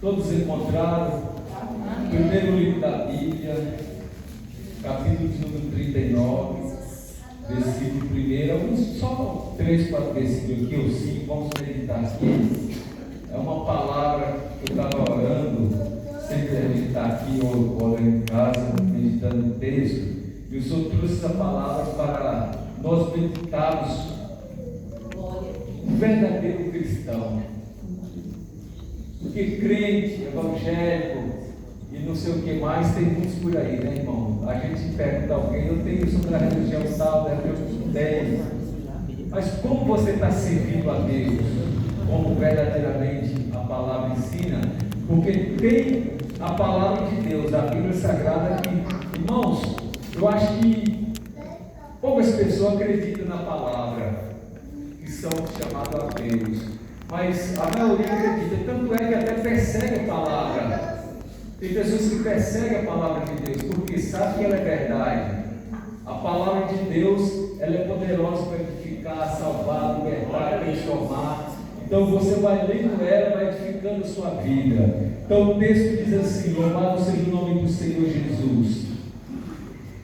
Todos encontraram? Primeiro livro da Bíblia, capítulo de número 39, versículo 1. Só 3, 4 versículos aqui, ou 5, vamos meditar aqui. É uma palavra que eu estava orando, sempre meditar aqui, ou em casa, meditando o texto. E o Senhor trouxe essa palavra para nós meditarmos um verdadeiro cristão. Porque crente, evangélico e não sei o que mais, tem muitos por aí, né, irmão? A gente pergunta a alguém, eu tenho sobre a religião tal, né? Eu tenho. Mas como você está servindo a Deus? Como verdadeiramente a palavra ensina? Porque tem a palavra de Deus, a Bíblia Sagrada, que, irmãos, eu acho que poucas pessoas acreditam na palavra, que são chamados a Deus. Mas a maioria acredita, tanto é que até persegue a palavra. Tem pessoas que perseguem a palavra de Deus, porque sabem que ela é verdade. A palavra de Deus, ela é poderosa para edificar, salvar, libertar, transformar. Então você vai lendo ela, vai edificando a sua vida. Então o texto diz assim: louvado seja o nome do Senhor Jesus.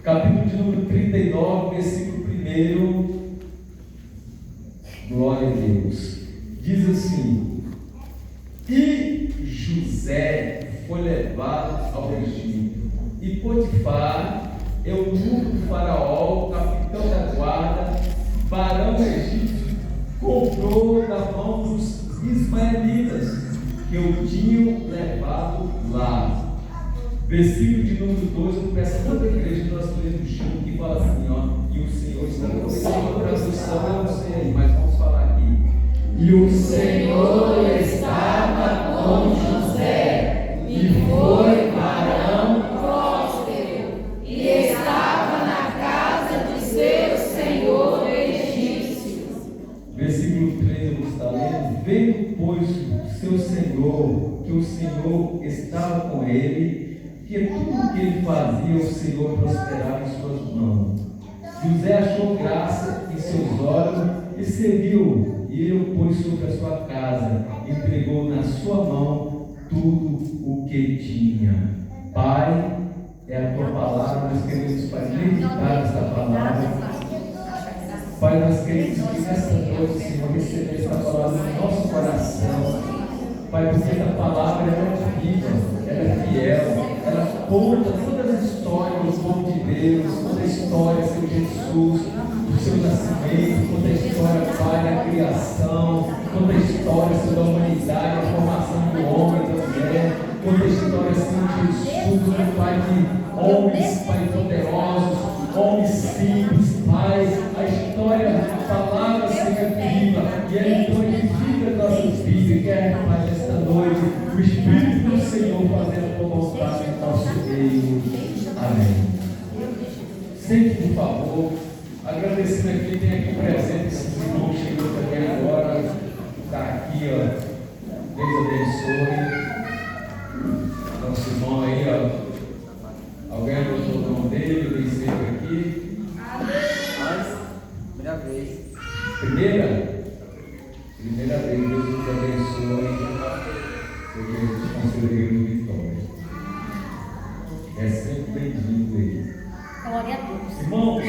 Capítulo de número 39, versículo 1. Glória a Deus. Diz assim: e José foi levado ao Egito, e Potifar, eunuco do faraó, capitão da guarda, varão egípcio, comprou da mão dos ismaelitas que o tinham levado lá. Versículo de número 2, eu peço a toda a igreja que nós lemos junto, que fala assim, ó, e o Senhor está com você. A tradução eu não sei aí, mas vamos falar aqui. E o Senhor estava com José, e foi varão próspero, e estava na casa de seu senhor egípcio. Versículo 3, eu está lendo. Vendo, pois, seu senhor, que o Senhor estava com ele, que tudo que ele fazia, o Senhor prosperava em suas mãos. José achou graça em seus olhos e serviu. E ele o pôs sobre a sua casa, entregou na sua mão tudo o que tinha. Pai, é a tua palavra, nós queremos, Pai, meditar essa palavra. Pai, nós queremos que nessa noite, Senhor, receber essa palavra no nosso coração. Pai, porque essa palavra é viva, ela é fiel, ela conta todas as histórias do povo de Deus, toda a história, Senhor Jesus, do seu nascimento, toda a história, Pai, da criação, toda a história, Senhor, da humanidade, a formação do homem e da mulher, toda a história, Senhor Jesus, Pai, de homens, Pai, poderosos, homens simples, Pai, a história, a palavra, Senhor, é viva, e ela então edifica as nossas vidas, quer, Pai, nesta noite, o Espírito do Senhor fazendo a tua vontade em nosso meio. Amém. Sempre, por favor, agradecendo aqui, tem aqui presente esses irmãos chegando também agora, está aqui, ó, Deus abençoe. Nosso irmão aí, ó, alguém anotou o nome dele, eu venci aqui. Primeira vez. Primeira vez, Deus nos abençoe, porque Deus te concedeu vitória. É sempre bem-vindo aí. Glória a Deus. Irmãos,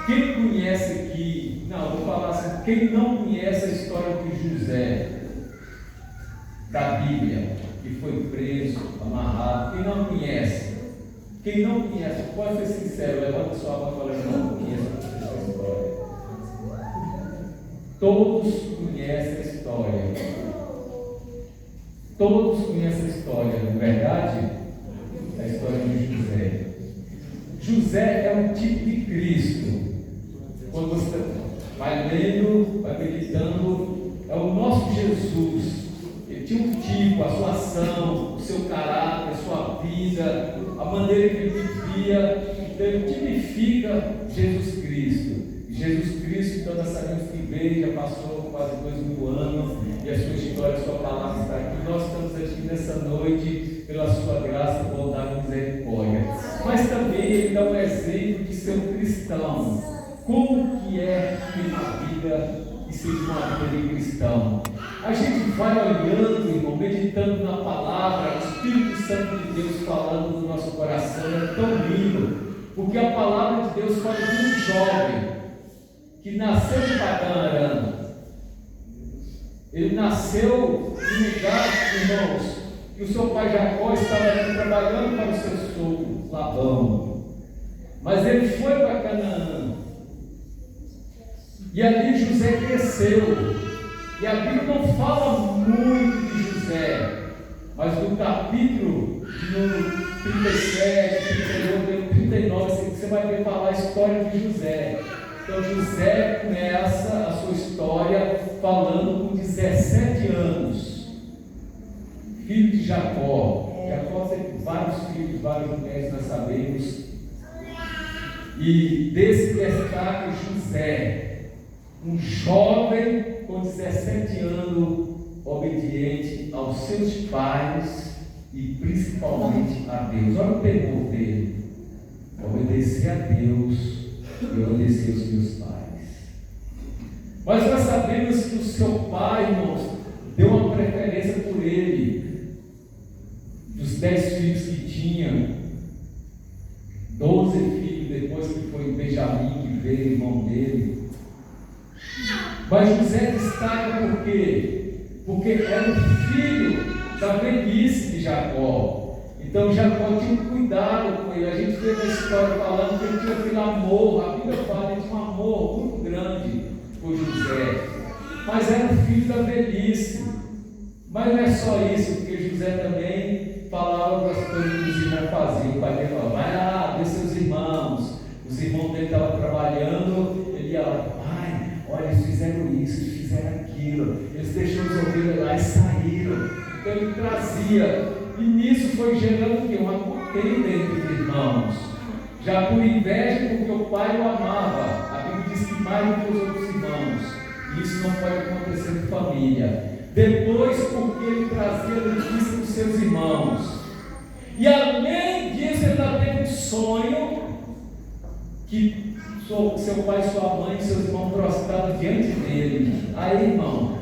quem conhece aqui, não, vou falar assim, quem não conhece a história de José, da Bíblia, que foi preso, amarrado, quem não conhece, pode ser sincero, levanta sua mão e fala, eu não conheço essa história. Todos conhecem a história. Todos conhecem a história, não é verdade? A história de José. José é um tipo de Cristo. Quando você vai lendo, vai meditando, é o nosso Jesus. Ele tinha um tipo, a sua ação, o seu caráter, a sua vida, a maneira que ele vivia. Então ele tipifica Jesus Cristo. E Jesus Cristo, então nós sabemos que veio, já passou quase 2000 anos, e a sua história, a sua palavra está aqui. Nós estamos aqui nessa noite pela sua graça, bondade e misericórdia. Mas também ele dá um exemplo de ser um cristão. Como que é ter uma vida e ser uma vida de cristão? a gente vai olhando, irmão, meditando na palavra, o Espírito Santo de Deus falando no nosso coração, é tão lindo, porque a palavra de Deus fala de um jovem que nasceu de Padã-Arã. Ele nasceu em lugar, irmãos, que o seu pai Jacó estava ali trabalhando para o seu sogro Labão, mas ele foi para Canaã, e ali José cresceu, e a Bíblia não fala muito de José, mas no capítulo no 37, 38, 39, você vai ver falar a história de José. Então José começa a sua história falando com 17 anos, filho de Jacó. Jacó teve vários filhos, várias mulheres, nós sabemos. E desse destaca José, um jovem com 17 anos, obediente aos seus pais e principalmente a Deus. Olha o temor dele: obedecer a Deus e obedecer aos meus pais. Mas nós sabemos que o seu pai, irmãos, deu uma preferência por ele. Dos 10 filhos que tinha, 12 filhos, depois que foi Benjamim que veio, irmão dele. Mas José destaca por quê? Porque era o filho da velhice de Jacó. Então Jacó tinha um cuidado com ele. A gente vê na história falando que ele tinha aquele amor. A Bíblia fala que ele tinha um amor muito grande por José. Mas era o filho da velhice. Mas não é só isso, porque José também falava das coisas que os irmãos faziam. O pai dele falava: vai lá, vê seus irmãos. Os irmãos dele estavam trabalhando, ele ia lá: pai, olha, eles fizeram isso, eles fizeram aquilo, eles deixaram os ovelhas lá e saíram. Então ele trazia. E nisso foi gerando o quê? Uma contenda entre os irmãos, já por inveja, porque o pai o amava. A Bíblia diz que mais do que os outros irmãos, e isso não pode acontecer em família. Depois, porque ele trazia a notícia dos seus irmãos, e além disso, ele ainda teve um sonho que seu pai, sua mãe e seus irmãos prostrados diante dele. Aí, irmão,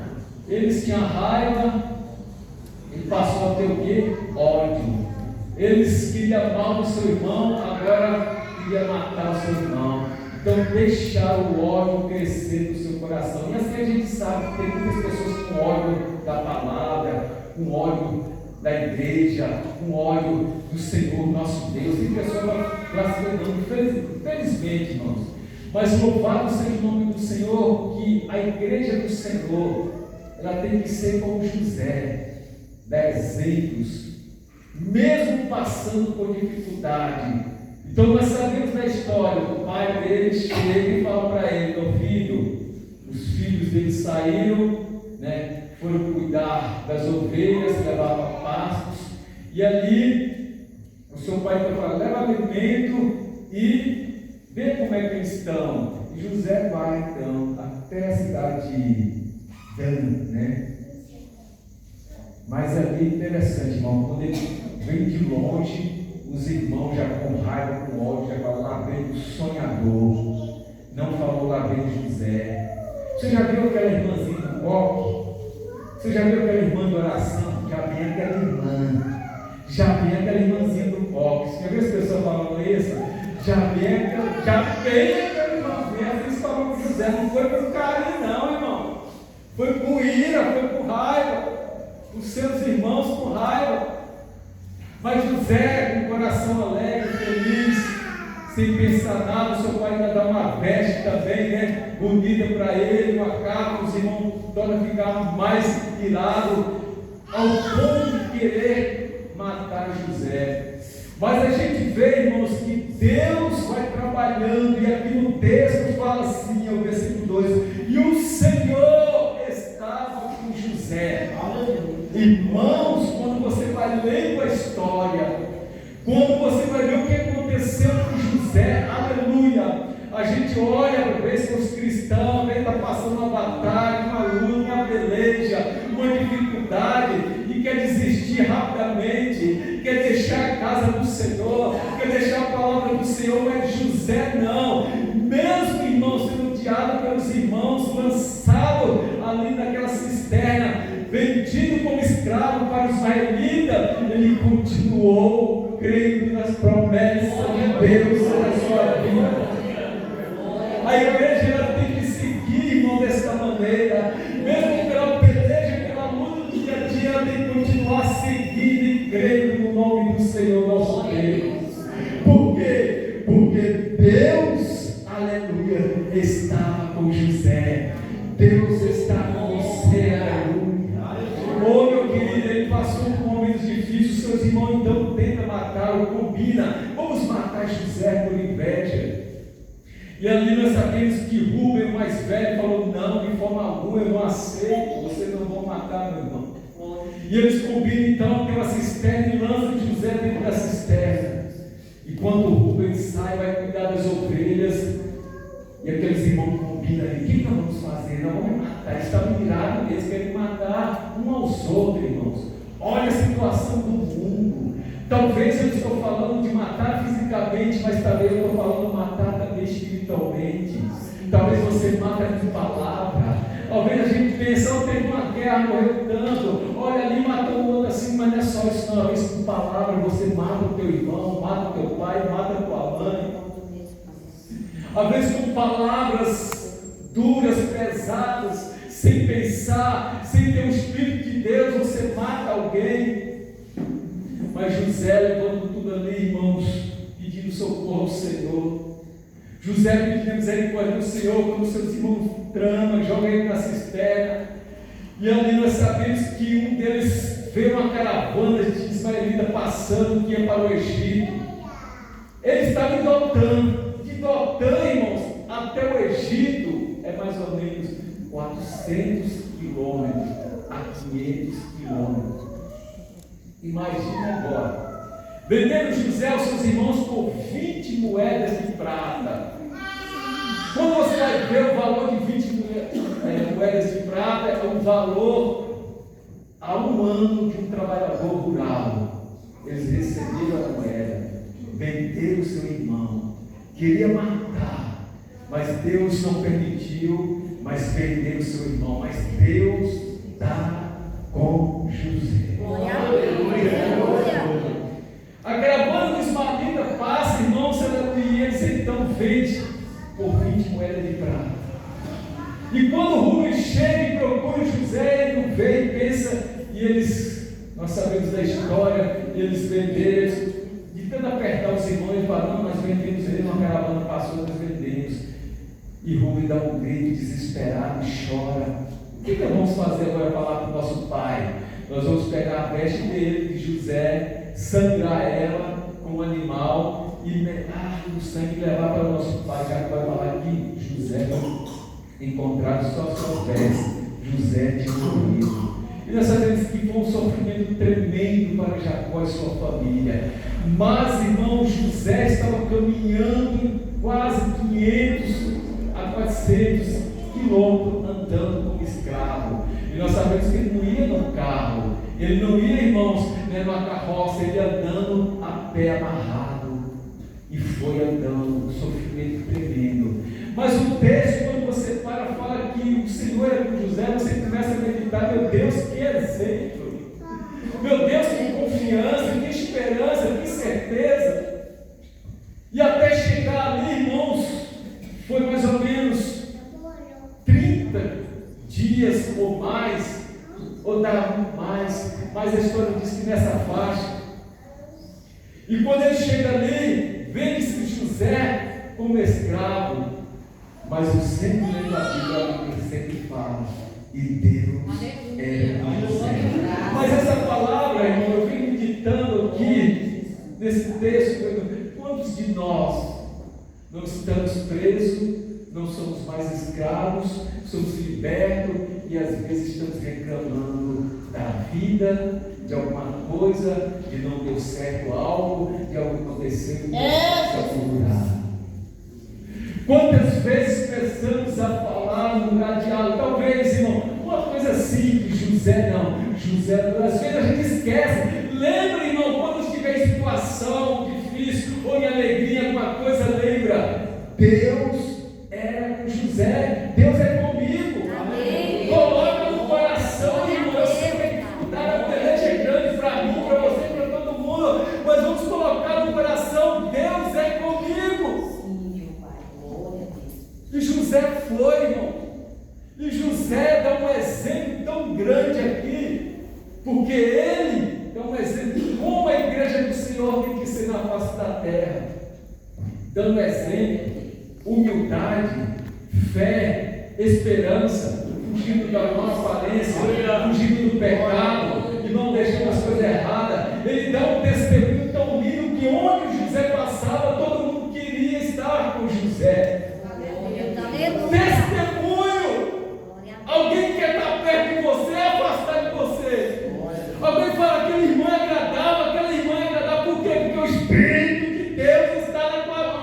eles tinham raiva. Ele passou a ter o quê? Ódio. Eles queriam mal do seu irmão, agora queria matar o seu irmão. Então deixaram o ódio crescer no seu coração. E assim a gente sabe que tem muitas pessoas com ódio da palavra, com ódio da igreja, com ódio do Senhor, nosso Deus. Tem pessoas blasfemando, infelizmente, irmãos. Mas louvado seja o nome do Senhor, que a igreja do Senhor, ela tem que ser como José, dar exemplos, mesmo passando por dificuldade. Então nós sabemos da história, o pai dele chega e fala para ele: meu filho, os filhos dele saíram, foram cuidar das ovelhas, levavam pastos, e ali o seu pai fala: leva alimento e vê como é que eles estão. E José vai então até a cidade de Dan, Mas ali é interessante, irmão, quando ele vem de longe, os irmãos já com raiva, com ódio, já falam: lá vem o sonhador. Não falou: lá vem José. Você já viu aquela irmãzinha do coque? Você já viu aquela irmã de oração? Já vem aquela irmã. Já vem aquela irmãzinha do coque. Você já viu as pessoas falando isso? Já vem aquela irmãzinha. Às vezes falou com José, não foi por carinho não, irmão. Foi por ira, foi por raiva. Os seus irmãos com raiva. Mas José, com o coração alegre, feliz, sem pensar nada, o seu pai ainda dá uma veste também, bonita para ele, uma capa. Os irmãos tornam a ficar mais irados, ao ponto de querer matar José. Mas a gente vê, irmãos, que Deus vai trabalhando, e aqui no texto fala assim, o versículo 2: e o Senhor estava com José. Irmãos, quando você vai lendo a história, quando você vai ver o que aconteceu com José, aleluia, a gente olha para ver se os cristãos está passando uma batalha, uma luta, uma peleja, uma dificuldade, e quer desistir rapidamente, quer deixar a casa do Senhor, quer deixar a palavra do Senhor. Mas José não, mesmo irmão sendo odiado pelos irmãos, lançado ali naquela cisterna, continuou crendo nas promessas de Deus sobre a sua vida. A igreja ela tem que seguir, irmão, desta maneira, mesmo pela peleja, pela luta do dia a dia, ela tem que continuar seguindo e crendo no nome do Senhor nosso Deus. Por quê? Porque Deus, aleluia, estava com José. Deus está com você, aleluia. Oh, meu querido, ele passou por momentos difíceis. Seus irmãos então tentam matar ou combina. Vamos matar José por inveja. E ali nós sabemos que Rúben, o mais velho, falou: não, de forma alguma, eu não aceito, vocês não vão matar meu irmão. E eles combinam então, tem uma cisterna e lançam José dentro da cisterna. E quando o Rúben sai, vai cuidar das ovelhas. E aqueles irmãos combinam ali: o que nós vamos fazer? Nós vamos matar. Eles estavam mirados, eles querem matar um aos outros, irmãos. Olha a situação do mundo. Talvez eu estou falando de matar fisicamente, mas talvez eu estou falando de matar também espiritualmente. Talvez você mata com palavra. Talvez a gente pense: oh, teve uma guerra, morreu tanto. Olha ali, matou o outro assim, mas não é só isso, não. Às vezes com palavra você mata o teu irmão, mata o teu pai, mata a tua mãe. Às vezes com palavras duras, pesadas, sem pensar, sem ter o Espírito de Deus, você mata alguém. Mas José levando tudo ali, irmãos, pedindo socorro ao Senhor. José pedindo misericórdia do Senhor, quando seus irmãos tramam, joga ele na cisterna. E ali nós sabemos que um deles veio uma caravana de ismaelita passando, que ia para o Egito. Ele estava em Dotã. De Dotã, irmãos, até o Egito é mais ou menos 400 quilômetros a 500 quilômetros. Imagina agora, vendendo José aos seus irmãos por 20 moedas de prata. Quando você vai ver o valor de 20 moedas de prata, é o valor a um ano de um trabalhador rural. Eles receberam a moeda, venderam o seu irmão, queria matar, mas Deus não permitiu, mas venderam o seu irmão. Mas Deus está com José. A caravana dos ismaelitas passa, irmãos, e eles então vendem por 20 moedas de prata. E quando Rúben chega e procura José, ele não vê e pensa, e eles, nós sabemos da história, eles venderam, de tanto apertar os irmãos, eles falam: não, nós vendemos ele, uma caravana passou, nós vendemos. E Rúben dá um grito desesperado e chora. O que nós vamos fazer agora? Falar para o nosso pai: nós vamos pegar a veste dele, de José, sangrar ela com um animal e meter o sangue e levar para o nosso pai, já que vai falar que José encontraram só suas vestes. José tinha morrido. E nós sabemos que foi um sofrimento tremendo para Jacó e sua família. Mas, irmão, José estava caminhando quase 500 a 400 quilômetros andando como escravo. E nós sabemos que ele não ia no carro, ele não ia, irmãos, numa carroça, ele ia andando a pé amarrado. E foi andando, um sofrimento tremendo. Mas o texto, quando você fala que o Senhor é com José, você começa a meditar: meu Deus, que exemplo! Meu Deus, que confiança, que esperança, que certeza! E até chegar ali, irmãos, foi mais ou menos 30 dias ou mais, ou dava mais, mas a história diz que nessa faixa. E quando ele chega ali, vende-se José como escravo. Mas o sempre lendo a Bíblia, ele sempre fala: e Deus é com José. Mas essa palavra, irmão, eu venho meditando aqui, nesse texto, quantos de nós não estamos presos, não somos mais escravos, somos libertos e às vezes estamos reclamando da vida, de alguma coisa, de não deu certo algo, de algo que aconteceu e não se Quantas vezes pensamos a falar no lugar de algo? Talvez, irmão, uma coisa simples: José não. José, às vezes a gente esquece. Lembra, irmão, quando estiver em situação difícil ou em alegria, alguma coisa, lembra: Deus era com José, Deus é comigo. Amém. Coloca no coração, irmão. Eu sei que a dificuldade, a peleja é grande para mim, para você, para todo dando exemplo, humildade, fé, esperança, fugindo da má aparência, fugindo do pecado e não deixando as coisas erradas. Ele dá um testemunho tão lindo que onde José passava, todo mundo queria estar com José. Testemunho! Alguém quer estar perto de você, afastar de você. Alguém fala, aquele irmão é agradável, aquela irmã é agradável. Por quê? Porque o Espírito de Deus está na tua vida.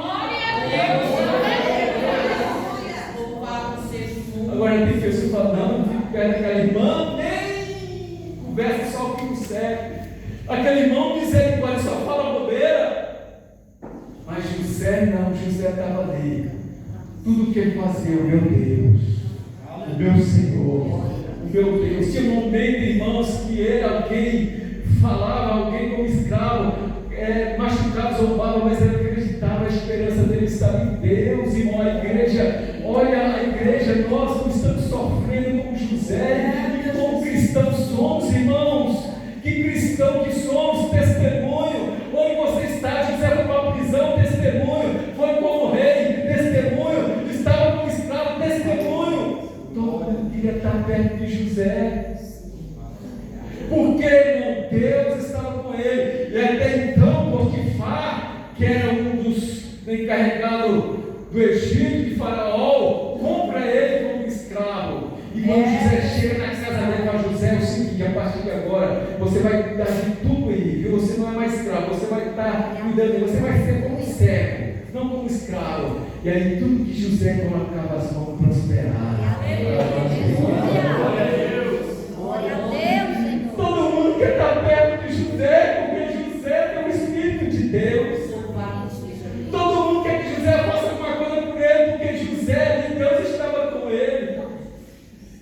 Agora tem pessoas falando, não fico perto daquela irmã, nem conversa só o que não serve. Aquele irmão misericórdia só fala bobeira. Mas José não, José estava ali. Tudo que ele fazia, o meu Deus, o meu Senhor, o meu Deus. Tinha um momento, irmãos, que ele, alguém falava, alguém como escravo, machucado, zombava, mas ele acreditava, a esperança dele estava em Deus. Irmão, a igreja, olha a igreja, nós não estamos sofrendo como José, e como cristãos somos, irmãos. Que cristão que somos, testemunho. Onde você está, José foi para a prisão, testemunho. Foi como rei, testemunho. Estava como escravo, testemunho. Todo mundo queria estar perto de José. Porque, irmão, Deus estava com ele. E até então, Potifar, que era um dos encarregados do Egito, de Faraó, compra ele como escravo. E quando José chega na casa dele, fala: José, é o seguinte, a partir de agora, você vai cuidar de tudo aí, viu? Você não é mais escravo, você vai estar cuidando dele, você vai ser como servo, não como escravo. E aí tudo que José colocava as mãos prosperava. Glória a Deus! Glória a Deus, Senhor! Todo mundo quer estar perto de José, porque José tem o Espírito de Deus. Todo mundo quer que José faça alguma coisa por ele, porque José, Deus estava com ele.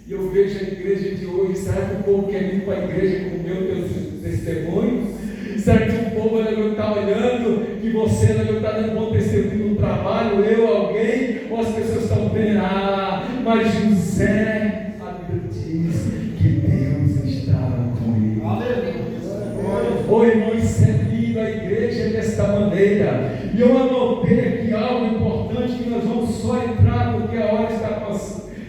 E eu vejo a igreja de hoje, será que o povo quer vir para a igreja com o meu testemunho? Será que o povo não está olhando que você não está dando bom testemunho no trabalho, eu, alguém? Ou as pessoas estão vendo, mas José, a Bíblia diz que Deus estava com ele. Oi, irmão, isso é lindo, a igreja é desta maneira. E eu anotei aqui algo importante que nós vamos só entrar porque a hora está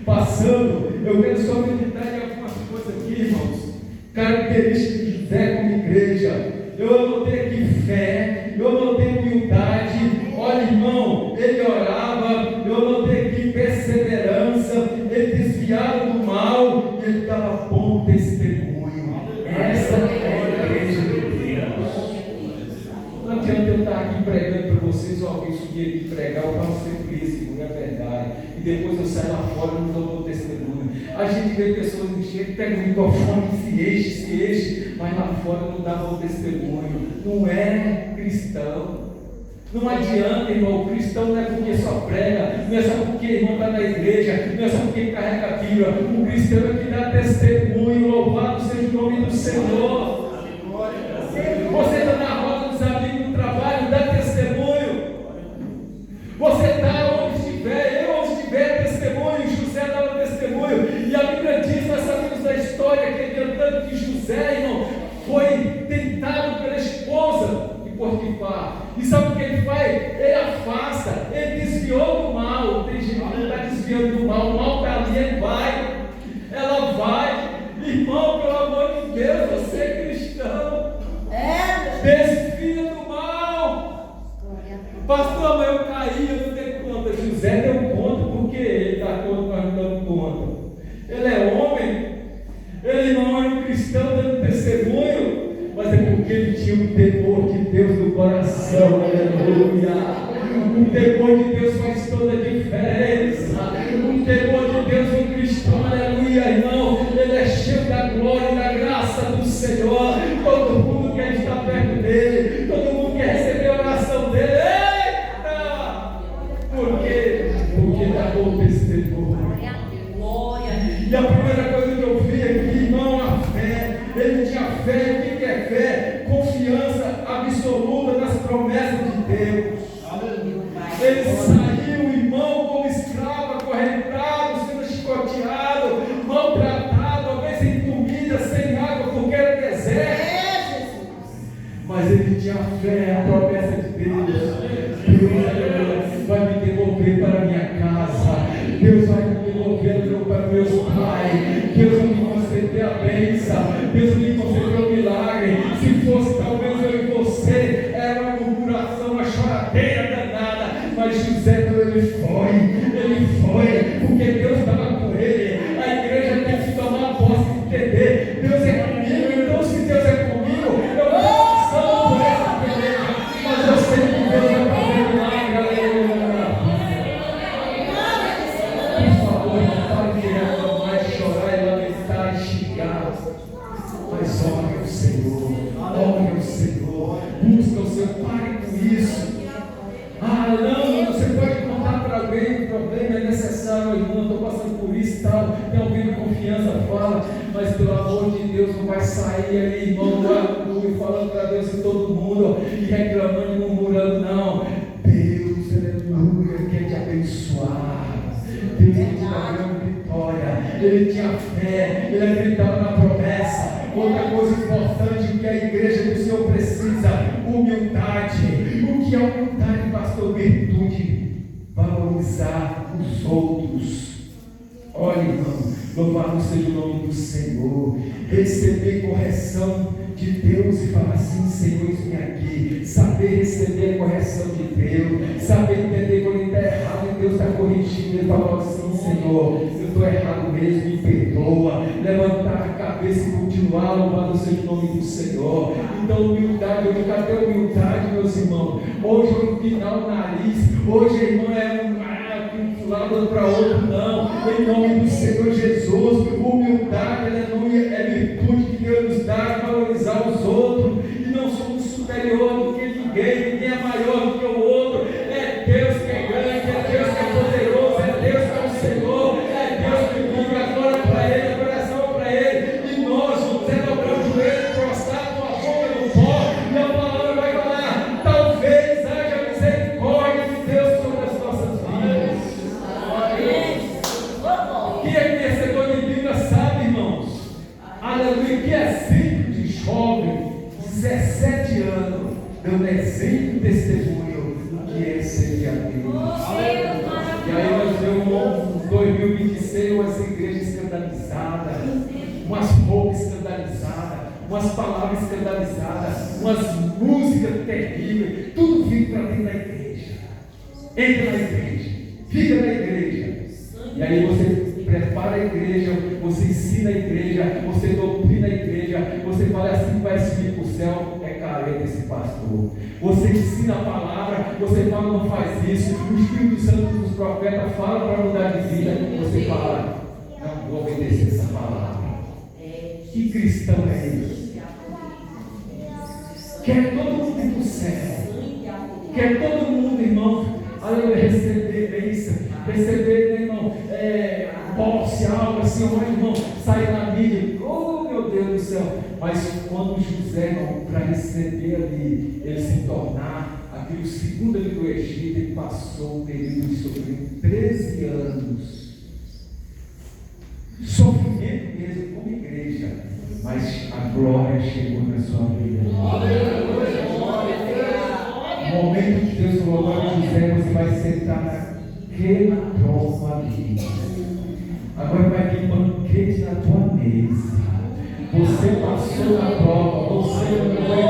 passando. Eu quero só meditar em algumas coisas aqui, irmãos. Características de José como igreja. Eu anotei aqui fé, eu anotei humildade. Olha, irmão, ele orava. Eu anotei aqui perseverança. Ele desviava do mal e ele dava bom testemunho. Essa é a igreja de Deus. Não adianta eu estar aqui pregando para vocês, ou alguém subir aqui e pregar, eu faço sempre isso, não é verdade. E depois eu saio lá fora e não dou testemunho. A gente vê pessoas que pegam o microfone e se enche, mas lá fora não dá bom testemunho. Não é cristão. Não adianta, irmão. O cristão não é porque só prega, não é só porque irmão está na igreja, não é só porque carrega a Bíblia. O cristão é que dá testemunho. Louvado seja o nome do Senhor. Você está na roda dos amigos do trabalho, dá testemunho. Você está onde estiver, eu onde estiver, testemunho. José dava testemunho. E a Bíblia diz, nós sabemos da história, que adiantando que José, irmão, foi tentado pela esposa de Potifar. E sabe o que ele faz? Ele afasta, ele desviou do mal. Tem gente que não está desviando do mal, o mal está ali, ele vai. Ela vai. Irmão, pelo amor de Deus, você é cristão. Desvia do mal. Pastor, mas eu caí, eu não dei conta. José deu conta, porque ele está conta, nós não damos conta. Ele é homem, ele não é um cristão dando testemunho, mas é porque ele tinha um temor de Deus no coração. Aleluia. O temor de Deus faz toda a diferença. O temor de Deus no cristão, aleluia, irmão. Ele é cheio da glória e da graça do Senhor. Todo mundo quer estar perto dele, todo mundo quer receber a oração dele. Eita! Por quê? Porque dá bom testemunho. E a primeira coisa que eu vi aqui, irmão, a fé. Ele tinha fé. O que é fé? Confiança absoluta nas promessas de Deus. Ele saiu, irmão, como escravo, acorrentado, sendo chicoteado, maltratado, às vezes sem comida, sem água, porque era deserto. Mas ele tinha fé, a promessa de Deus. Deus mover para a minha casa. Deus vai me mover para meus pais. Deus vai me conceder a bênção. Deus vai me conceder o milagre. Se fosse talvez eu e você, era uma murmuração, uma choradeira danada. Mas José não, ele foi, porque Deus estava com ele. A igreja tem que tomar posse e entender: Deus é comigo. Então, se Deus é comigo, eu vou passando por essa igreja, mas eu sei que Deus vai fazer milagre. Aleluia. Por favor, não pare de reclamar, chorar e lamentar e xingar, mas ore ao Senhor, busca o Senhor, pare com isso. Não, você pode contar para alguém, o problema é necessário, irmão, estou passando por isso e tal, tem alguém de confiança, fala, mas pelo amor de Deus não vai sair aí, irmão, aleluia, falando para Deus e todo mundo, e reclamando e murmurando, não. Deus, aleluia, quer te abençoar, Deus quer te dar grande vitória, ele tinha fé, ele acreditava na promessa. Outra coisa importante que a igreja do Senhor precisa: humildade. O que é humildade, pastor? Virtude. Valorizar os outros. Olha, irmão, louvado seja o nome do Senhor. Receber correção de Deus e falar assim: Senhor, eis-me aqui. Saber receber a correção de Deus, saber entender quando ele está errado e Deus está corrigindo. Ele fala assim: Senhor, eu estou errado mesmo, me perdoa. Levantar a cabeça e continuar, louvado seja o nome do Senhor. Então, humildade, eu cadê a humildade, meus irmãos? Hoje eu empinar o nariz, hoje, irmão, é um lado para outro, não. Em nome do Senhor Jesus, humildade é virtude que Deus nos dá, valorizar os outros, e não somos superior do que ninguém é maior do que o outro. É Deus que é grande, é Deus que é poderoso, é Deus que é o Senhor, é Deus que vive a glória para Ele, a coração para Ele, e nós vamos dobrar o joelho, prostrar com a boca no pó, e a palavra vai falar: talvez haja misericórdia de Deus sobre as nossas vidas. Quem é conhecedor de Bíblia sabe, irmãos, aleluia, que exemplo de jovem, 17 anos, dando exemplo e testemunho do que é servir a Deus. E aí nós vemos em 2026 umas igrejas escandalizadas, umas roupas escandalizadas, umas palavras escandalizadas, umas músicas terríveis, tudo vindo para dentro da igreja. Entra na igreja, fica na igreja, e aí você prepara a igreja, você ensina a igreja, você doutrina a igreja, você fala assim: vai subir para o céu, é careta esse pastor. Você ensina a palavra, você fala: não faz isso. O Espírito Santo dos profetas fala para mudar de vida, você fala: não vou obedecer essa palavra. Que cristão é esse? Quer todo mundo ir para o céu, quer todo mundo, irmão, aleluia, receber bênção, receber, irmão, posse, algo assim, olha, irmão, sair na mídia, oh meu Deus do céu. Mas quando José, irmão, para receber ali, ele se tornar aquele segundo ali do Egito, ele passou um período de sofrimento, 13 anos, sofrimento mesmo como igreja, mas a glória chegou na sua vida. No momento que Deus falou para José: você vai sentar naquela prova ali. Agora vai vir banquete na tua mesa. Você passou na prova, você não foi,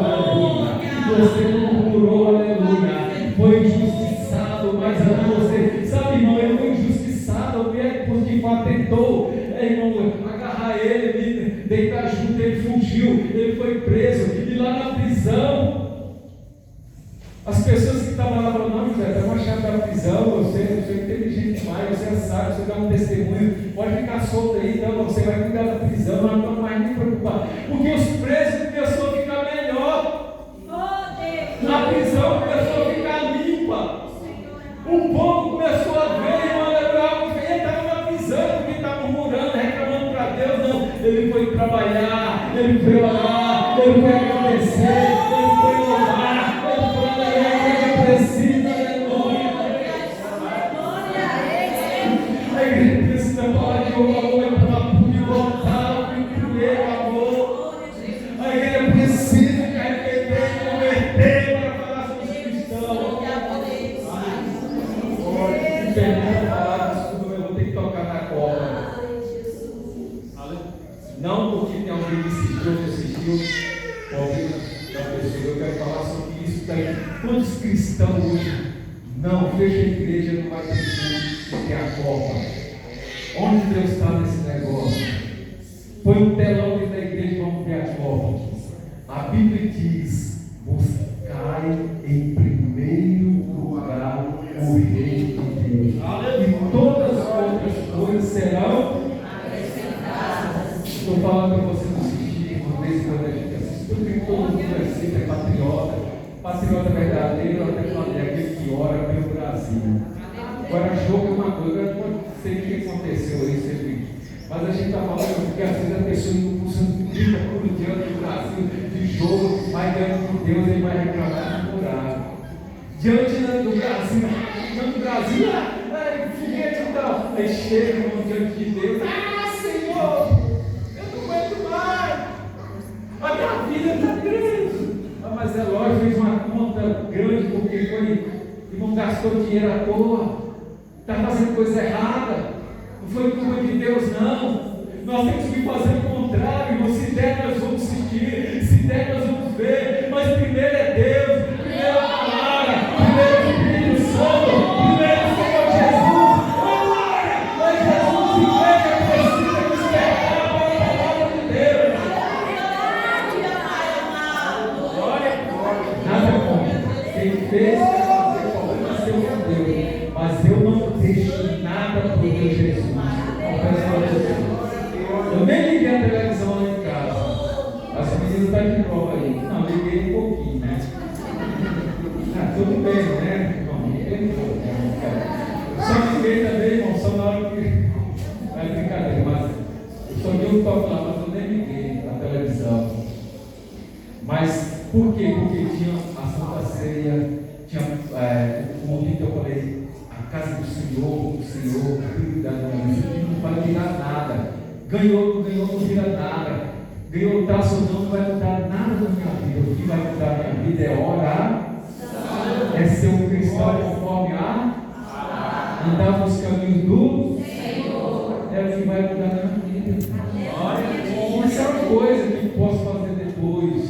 aleluia. Você não murmurou, aleluia. Foi injustiçado, mas você, sabe, irmão, ele foi injustiçado. O médico de fato tentou, irmão, agarrar ele, deitar junto, ele fugiu, ele foi preso, e lá na prisão, as pessoas que estavam lá falaram: não, José, estamos achando da prisão, você é inteligente demais, você sabe, você dá um testemunho, pode ficar solto aí, então você vai cuidar da prisão, não estamos mais nem preocupados, porque os presos começaram a ficar melhor, na prisão começou a ficar limpa, o povo começou a ver, irmão, ele estava na prisão, porque estava murmurando, reclamando para Deus. Não, ele foi trabalhar, ele foi orar, ele foi agradecer, ele foi louvar. A igreja precisa falar de amor, para punir o altar, para o amor. A igreja precisa de arrepender e converter para falar sobre os cristãos. Fernanda falar disso, eu vou ter que tocar na cola. Não porque tem alguém que assistiu, alguém da pessoa, eu quero falar sobre isso daí. Quantos cristãos hoje não fecha a igreja, não vai ter culto, porque a copa. Onde Deus está nesse negócio? Põe um telão dentro da igreja e vamos ver a copa. A Bíblia diz: buscai em primeiro lugar o reino de Deus, e todas as outras coisas serão acrescentadas. Estou falando para você não assistir, uma vez quando a gente assiste, porque todo mundo assiste, é patriota verdadeiro, até falei, aquele que ora pelo Brasil. Agora, jogo é uma coisa, eu não sei o que aconteceu aí, mas a gente está falando porque às vezes a pessoa não grita por diante do Brasil, de jogo, mas diante de Deus ele vai reclamar de morar. Diante do Brasil, foguete e tal. Aí chega diante de Deus, Senhor, eu não aguento mais, a minha vida está grande. Mas é lógico, fez uma conta grande porque não gastou dinheiro à toa, está fazendo coisa errada. Não foi culpa de Deus, não. Nós temos que fazer o contrário. Se der, nós vamos assistir. Se der, nós vamos ver. Mas primeiro é Deus, primeiro é a palavra, primeiro é o Espírito Santo, primeiro é o Senhor Jesus. Mas Jesus se veja, precisa despertar para a palavra de Deus. Nada contra. Quem fez vai fazer problema seu com Deus. Mas eu não deixo nada por Deus Jesus. Eu nem liguei a televisão lá em casa. As meninas estão de prova aí. Não, liguei um pouquinho, né? Tudo bem, né? Não, liguei um pouquinho. Só liguei também, irmão, só na hora que. Não é brincadeira, mas eu só dei um toque lá, mas eu nem liguei a televisão. Mas por quê? Porque tinha a Santa Ceia, tinha o momento que eu falei, a casa do Senhor, prioridade da minha vida, não vai virar nada. Ganhou, não vira nada. Ganhou taça ou não vai mudar nada na minha vida. O que vai mudar na minha vida é orar, é ser um cristão conforme andar nos caminhos do Senhor. É o que vai mudar na minha vida. Isso é uma coisa que posso fazer depois,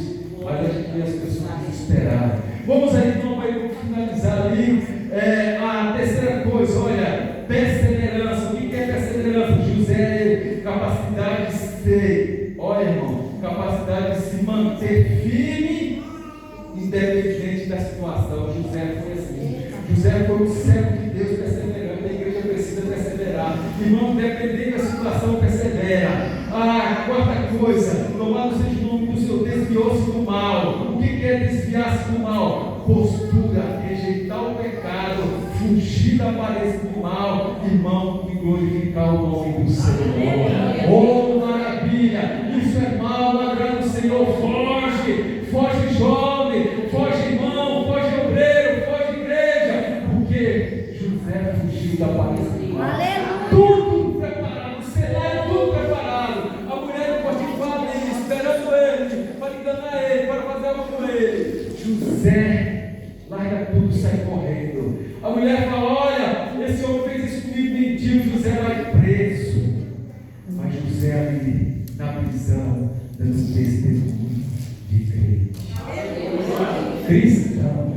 mas a gente vê as pessoas desesperadas. Vamos aí, então, para finalizar ali. A terceira coisa, olha, perseverança. O que é perseverança? José, capacidade de ser, olha, irmão, capacidade de se manter firme, independente da situação. José foi assim. José foi um servo de Deus perseverante. A igreja precisa perseverar. Irmão, independente da situação, persevera. Quarta coisa, louvado seja o nome do Senhor, desviou-se do mal. O que é desviar-se do mal? Postura, rejeitar o pecado, fugir da aparência do mal, irmão, e glorificar o nome do Senhor. Oh, maravilha! Isso é mal, não agrada o Senhor. Foge jovem, foge irmão, foge obreiro, foge igreja, porque José fugiu da aparência do mal. Tudo preparado, o cenário tudo preparado. A mulher do Potifar ali, esperando ele, para enganar ele, para fazer algo com ele. José larga tudo, sai correndo. A mulher fala: olha, esse homem fez isso comigo, mentiu. José vai preso. Mas José ali na prisão, dando testemunho de crente. Cristão,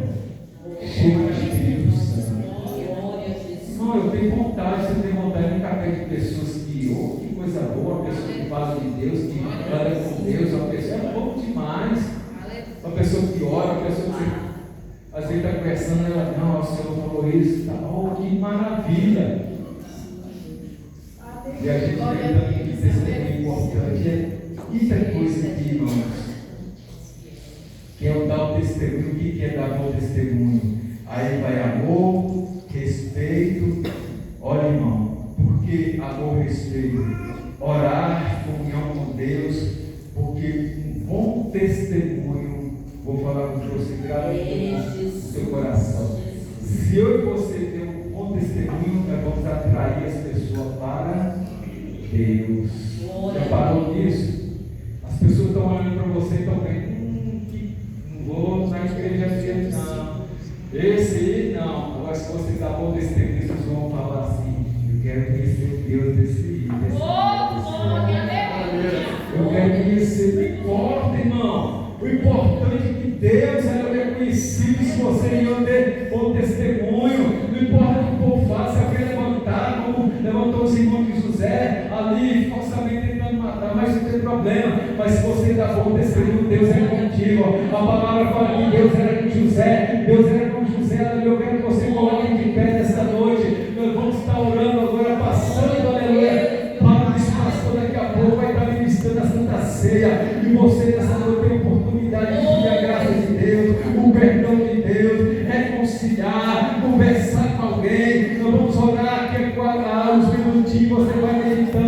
cheio do Espírito Santo. Não, eu tenho vontade, você tem vontade de ficar perto de pessoas que coisa boa, uma pessoa que fala de Deus, que anda com Deus, uma pessoa é bom demais. Uma pessoa que ora, uma pessoa que às vezes está conversando, ela, não, o Senhor falou isso, tá, oh, que maravilha. E a gente tentando dizer isso é importante, muita coisa aqui, irmãos. Que é o dar o testemunho. O que é dar o testemunho? Aí vai amor, respeito. Olha, irmão, por que amor, respeito? Orar, comunhão com Deus, porque um bom testemunho, vou falar com você, grave no seu coração. Se eu e você ter um bom testemunho, nós vamos atrair as pessoas para Deus. Já parou nisso? As pessoas estão olhando para você e estão vendo, não vou na igreja dele, não. Esse não. Agora, se você dá bom testemunho, vocês vão falar. princípios que você ia ter bom testemunho. Não importa o que o povo fala, você vai levantar, como levantou os irmãos de José, ali, falsamente tentando matar, mas não tem problema. Mas se você dá bom testemunho, Deus é contigo. A palavra fala que Deus era com José, Deus era com José. Aleluia. Eu quero que você coloque de pé nesta noite. Nós vamos estar orando agora, passando, aleluia, para o pastor daqui a pouco vai estar ministrando a Santa Ceia. E você nessa noite tem oportunidade de pedir a graça de Deus, o perdão de Deus, reconciliar, conversar com alguém. Nós vamos orar aqui uns minutinhos, você vai meditando.